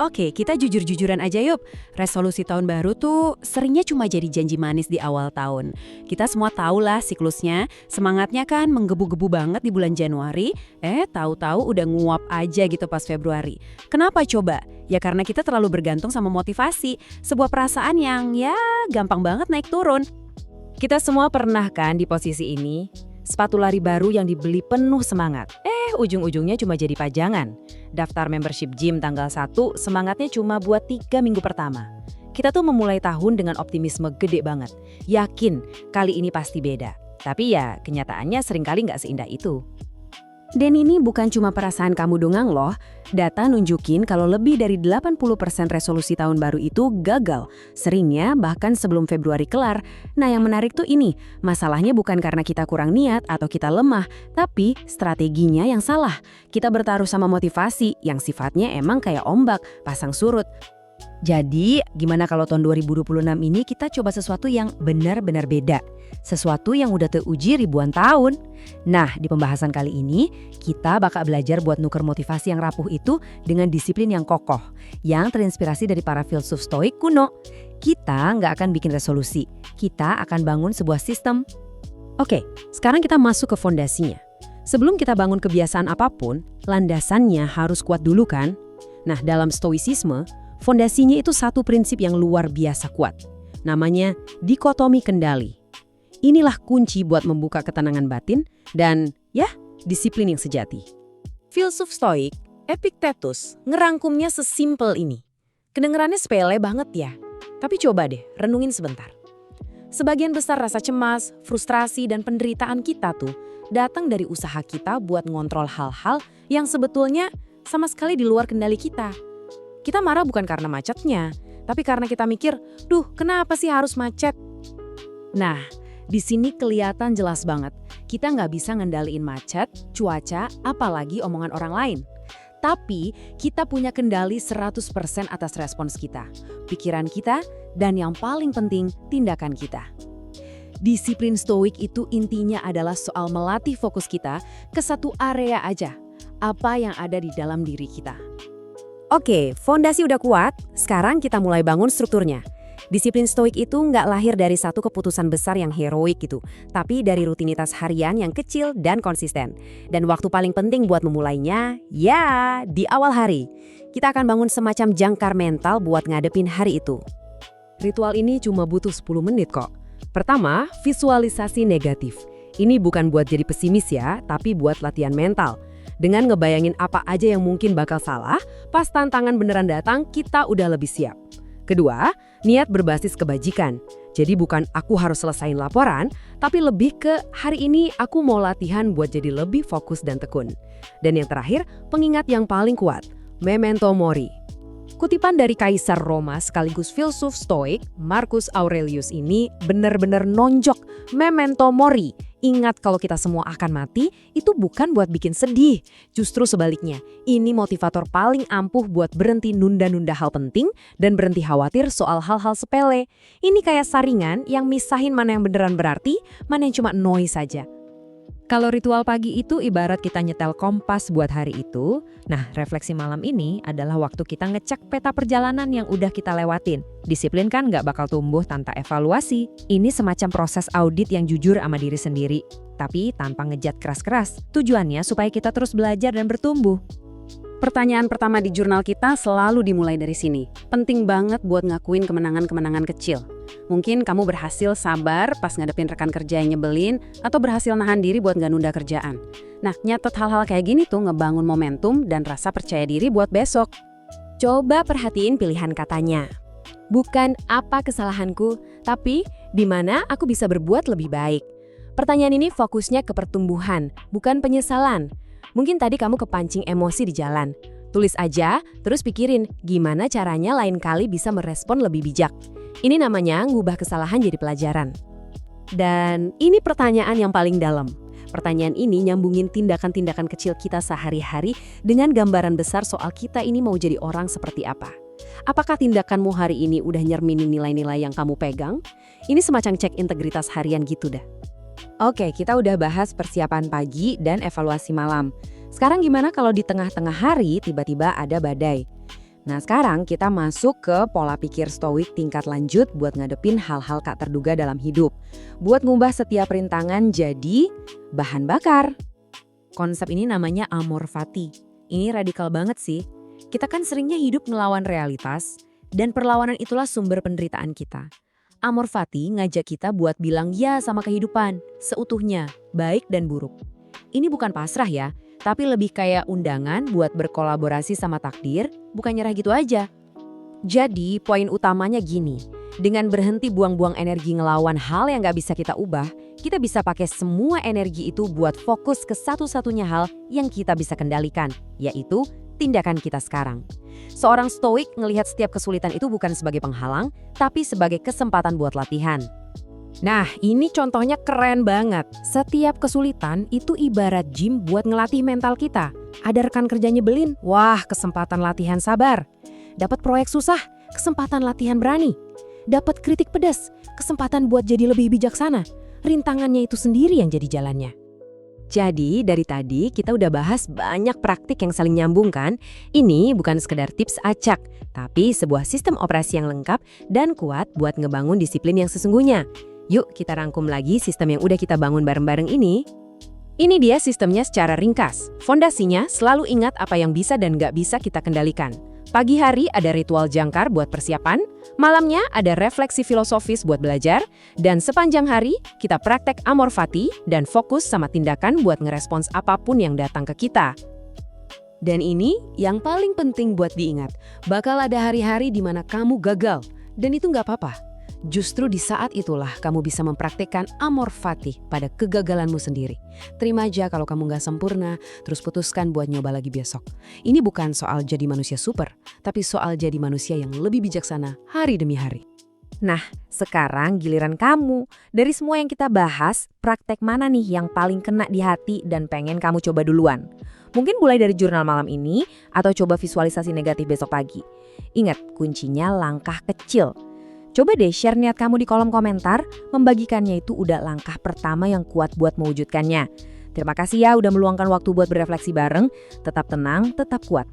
Oke, kita jujur-jujuran aja yuk. Resolusi tahun baru tuh seringnya cuma jadi janji manis di awal tahun. Kita semua tahu lah siklusnya, semangatnya kan menggebu-gebu banget di bulan Januari, tahu-tahu udah nguap aja gitu pas Februari. Kenapa coba? Ya karena kita terlalu bergantung sama motivasi, sebuah perasaan yang ya gampang banget naik turun. Kita semua pernah kan di posisi ini? Sepatu lari baru yang dibeli penuh semangat. Ujung-ujungnya cuma jadi pajangan. Daftar membership gym tanggal 1, semangatnya cuma buat 3 minggu pertama. Kita tuh memulai tahun dengan optimisme gede banget. Yakin kali ini pasti beda. Tapi ya kenyataannya seringkali nggak seindah itu. Dan ini bukan cuma perasaan kamu dongang loh. Data nunjukin kalau lebih dari 80% resolusi tahun baru itu gagal. Seringnya bahkan sebelum Februari kelar. Nah yang menarik tuh ini, masalahnya bukan karena kita kurang niat atau kita lemah, tapi strateginya yang salah. Kita bertaruh sama motivasi yang sifatnya emang kayak ombak, pasang surut. Jadi, gimana kalau tahun 2026 ini kita coba sesuatu yang benar-benar beda? Sesuatu yang udah teruji ribuan tahun. Nah, di pembahasan kali ini, kita bakal belajar buat nuker motivasi yang rapuh itu dengan disiplin yang kokoh, yang terinspirasi dari para filsuf stoik kuno. Kita nggak akan bikin resolusi, kita akan bangun sebuah sistem. Oke, sekarang kita masuk ke fondasinya. Sebelum kita bangun kebiasaan apapun, landasannya harus kuat dulu kan? Nah, dalam stoicisme, fondasinya itu satu prinsip yang luar biasa kuat. Namanya dikotomi kendali. Inilah kunci buat membuka ketenangan batin dan ya, disiplin yang sejati. Filsuf stoik, Epictetus, ngerangkumnya sesimpel ini. Kedengerannya sepele banget ya, tapi coba deh renungin sebentar. Sebagian besar rasa cemas, frustrasi, dan penderitaan kita tuh datang dari usaha kita buat ngontrol hal-hal yang sebetulnya sama sekali di luar kendali kita. Kita marah bukan karena macetnya, tapi karena kita mikir, duh kenapa sih harus macet? Nah, di sini kelihatan jelas banget, kita nggak bisa ngendaliin macet, cuaca, apalagi omongan orang lain. Tapi kita punya kendali 100% atas respons kita, pikiran kita, dan yang paling penting, tindakan kita. Disiplin stoik itu intinya adalah soal melatih fokus kita ke satu area aja, apa yang ada di dalam diri kita. Oke, fondasi udah kuat, sekarang kita mulai bangun strukturnya. Disiplin stoik itu nggak lahir dari satu keputusan besar yang heroik gitu, tapi dari rutinitas harian yang kecil dan konsisten. Dan waktu paling penting buat memulainya, ya di awal hari. Kita akan bangun semacam jangkar mental buat ngadepin hari itu. Ritual ini cuma butuh 10 menit kok. Pertama, visualisasi negatif. Ini bukan buat jadi pesimis ya, tapi buat latihan mental. Dengan ngebayangin apa aja yang mungkin bakal salah, pas tantangan beneran datang, kita udah lebih siap. Kedua, niat berbasis kebajikan. Jadi bukan aku harus selesain laporan, tapi lebih ke hari ini aku mau latihan buat jadi lebih fokus dan tekun. Dan yang terakhir, pengingat yang paling kuat, memento mori. Kutipan dari Kaisar Roma sekaligus filsuf stoik, Marcus Aurelius ini benar-benar nonjok memento mori. Ingat kalau kita semua akan mati, itu bukan buat bikin sedih. Justru sebaliknya, ini motivator paling ampuh buat berhenti nunda-nunda hal penting dan berhenti khawatir soal hal-hal sepele. Ini kayak saringan yang misahin mana yang beneran berarti, mana yang cuma noise saja. Kalau ritual pagi itu ibarat kita nyetel kompas buat hari itu, nah refleksi malam ini adalah waktu kita ngecek peta perjalanan yang udah kita lewatin. Disiplin kan nggak bakal tumbuh tanpa evaluasi. Ini semacam proses audit yang jujur sama diri sendiri, tapi tanpa ngejat keras-keras. Tujuannya supaya kita terus belajar dan bertumbuh. Pertanyaan pertama di jurnal kita selalu dimulai dari sini. Penting banget buat ngakuin kemenangan-kemenangan kecil. Mungkin kamu berhasil sabar pas ngadepin rekan kerja yang nyebelin, atau berhasil nahan diri buat nggak nunda kerjaan. Nah, nyatet hal-hal kayak gini tuh ngebangun momentum dan rasa percaya diri buat besok. Coba perhatiin pilihan katanya. Bukan apa kesalahanku, tapi di mana aku bisa berbuat lebih baik. Pertanyaan ini fokusnya ke pertumbuhan, bukan penyesalan. Mungkin tadi kamu kepancing emosi di jalan. Tulis aja, terus pikirin gimana caranya lain kali bisa merespon lebih bijak. Ini namanya ngubah kesalahan jadi pelajaran. Dan ini pertanyaan yang paling dalam. Pertanyaan ini nyambungin tindakan-tindakan kecil kita sehari-hari dengan gambaran besar soal kita ini mau jadi orang seperti apa. Apakah tindakanmu hari ini udah nyerminin nilai-nilai yang kamu pegang? Ini semacam cek integritas harian gitu dah. Oke, kita udah bahas persiapan pagi dan evaluasi malam. Sekarang gimana kalau di tengah-tengah hari tiba-tiba ada badai? Nah sekarang kita masuk ke pola pikir stoik tingkat lanjut buat ngadepin hal-hal tak terduga dalam hidup. Buat ngubah setiap rintangan jadi bahan bakar. Konsep ini namanya amor fati. Ini radikal banget sih. Kita kan seringnya hidup ngelawan realitas, dan perlawanan itulah sumber penderitaan kita. Amor fati ngajak kita buat bilang ya sama kehidupan, seutuhnya, baik dan buruk. Ini bukan pasrah ya, tapi lebih kayak undangan buat berkolaborasi sama takdir, bukan nyerah gitu aja. Jadi, poin utamanya gini, dengan berhenti buang-buang energi ngelawan hal yang nggak bisa kita ubah, kita bisa pakai semua energi itu buat fokus ke satu-satunya hal yang kita bisa kendalikan, yaitu tindakan kita sekarang. Seorang stoik ngelihat setiap kesulitan itu bukan sebagai penghalang, tapi sebagai kesempatan buat latihan. Nah, ini contohnya keren banget. Setiap kesulitan itu ibarat gym buat ngelatih mental kita. Ada rekan kerja nyebelin, wah kesempatan latihan sabar. Dapat proyek susah, kesempatan latihan berani. Dapat kritik pedas, kesempatan buat jadi lebih bijaksana. Rintangannya itu sendiri yang jadi jalannya. Jadi, dari tadi kita udah bahas banyak praktik yang saling nyambung kan? Ini bukan sekedar tips acak, tapi sebuah sistem operasi yang lengkap dan kuat buat ngebangun disiplin yang sesungguhnya. Yuk kita rangkum lagi sistem yang udah kita bangun bareng-bareng ini. Ini dia sistemnya secara ringkas. Fondasinya selalu ingat apa yang bisa dan nggak bisa kita kendalikan. Pagi hari ada ritual jangkar buat persiapan, malamnya ada refleksi filosofis buat belajar, dan sepanjang hari kita praktek amor fati dan fokus sama tindakan buat ngerespons apapun yang datang ke kita. Dan ini yang paling penting buat diingat, bakal ada hari-hari di mana kamu gagal, dan itu nggak apa-apa. Justru di saat itulah kamu bisa mempraktikkan amor fati pada kegagalanmu sendiri. Terima aja kalau kamu nggak sempurna, terus putuskan buat nyoba lagi besok. Ini bukan soal jadi manusia super, tapi soal jadi manusia yang lebih bijaksana hari demi hari. Nah, sekarang giliran kamu. Dari semua yang kita bahas, praktek mana nih yang paling kena di hati dan pengen kamu coba duluan? Mungkin mulai dari jurnal malam ini, atau coba visualisasi negatif besok pagi. Ingat, kuncinya langkah kecil. Coba deh share niat kamu di kolom komentar, membagikannya itu udah langkah pertama yang kuat buat mewujudkannya. Terima kasih ya udah meluangkan waktu buat berefleksi bareng, tetap tenang, tetap kuat.